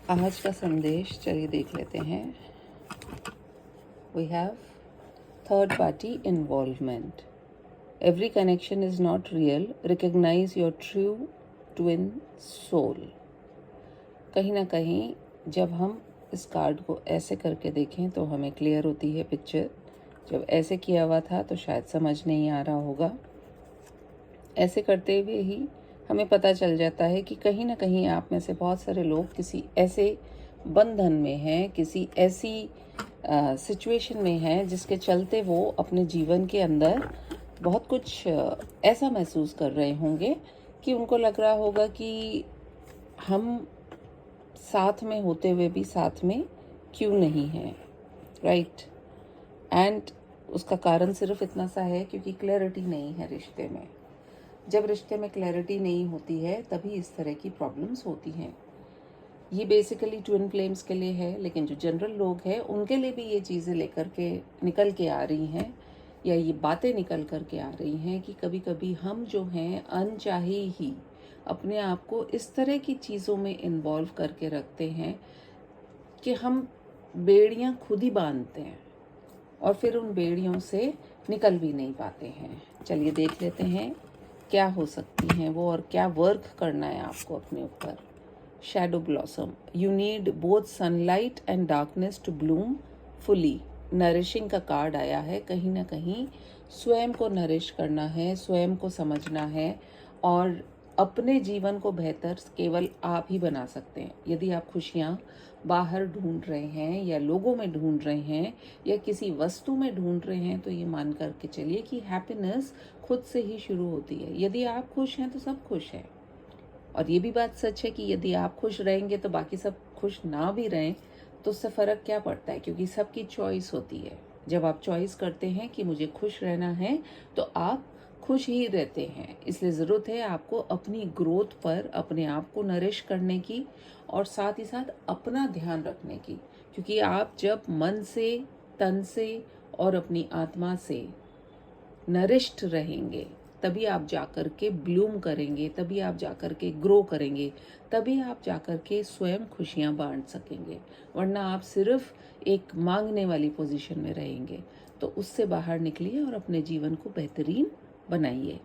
आज का संदेश चलिए देख लेते हैं। We have third party involvement. Every connection is not real, recognise your true twin soul. कहीं ना कहीं जब हम इस कार्ड को ऐसे करके देखें तो हमें क्लियर होती है पिक्चर। जब ऐसे किया हुआ था तो शायद समझ नहीं आ रहा होगा। ऐसे करते हुए ही हमें पता चल जाता है कि कहीं ना कहीं आप में से बहुत सारे लोग किसी ऐसे बंधन में हैं, किसी ऐसी सिचुएशन में हैं जिसके चलते वो अपने जीवन के अंदर बहुत कुछ ऐसा महसूस कर रहे होंगे कि उनको लग रहा होगा कि हम साथ में होते हुए भी साथ में क्यों नहीं हैं, राइट। एंड उसका कारण सिर्फ इतना सा है क्योंकि क्लैरिटी नहीं है रिश्ते में। जब रिश्ते में क्लैरिटी नहीं होती है तभी इस तरह की प्रॉब्लम्स होती हैं। ये बेसिकली ट्विन फ्लेम्स के लिए है, लेकिन जो जनरल लोग हैं उनके लिए भी ये चीज़ें लेकर के निकल के आ रही हैं, या ये बातें निकल कर के आ रही हैं कि कभी कभी हम जो हैं अनचाहे ही अपने आप को इस तरह की चीज़ों में इन्वॉल्व करके रखते हैं कि हम बेड़ियाँ खुद ही बांधते हैं और फिर उन बेड़ियों से निकल भी नहीं पाते हैं। चलिए देख लेते हैं क्या हो सकती हैं वो और क्या वर्क करना है आपको अपने ऊपर। Shadow blossom, you need both sunlight and darkness to bloom fully. Nourishing का कार्ड आया है। कहीं ना कहीं स्वयं को नरिश करना है, स्वयं को समझना है और अपने जीवन को बेहतर केवल आप ही बना सकते हैं। यदि आप खुशियाँ बाहर ढूंढ रहे हैं या लोगों में ढूंढ रहे हैं या किसी वस्तु में ढूंढ रहे हैं तो ये मान करके चलिए कि हैप्पीनेस खुद से ही शुरू होती है। यदि आप खुश हैं तो सब खुश हैं। और ये भी बात सच है कि यदि आप खुश रहेंगे तो बाकी सब खुश ना भी रहें तो उससे फ़र्क क्या पड़ता है, क्योंकि सबकी चॉइस होती है। जब आप चॉइस करते हैं कि मुझे खुश रहना है तो आप खुश ही रहते हैं। इसलिए ज़रूरत है आपको अपनी ग्रोथ पर अपने आप को नरिश करने की और साथ ही साथ अपना ध्यान रखने की, क्योंकि आप जब मन से, तन से और अपनी आत्मा से नरिश्ड रहेंगे तभी आप जाकर के ब्लूम करेंगे, तभी आप जाकर के ग्रो करेंगे, तभी आप जाकर के स्वयं खुशियाँ बांट सकेंगे। वरना आप सिर्फ एक मांगने वाली पोजीशन में रहेंगे। तो उससे बाहर निकलिए और अपने जीवन को बेहतरीन बनाइए।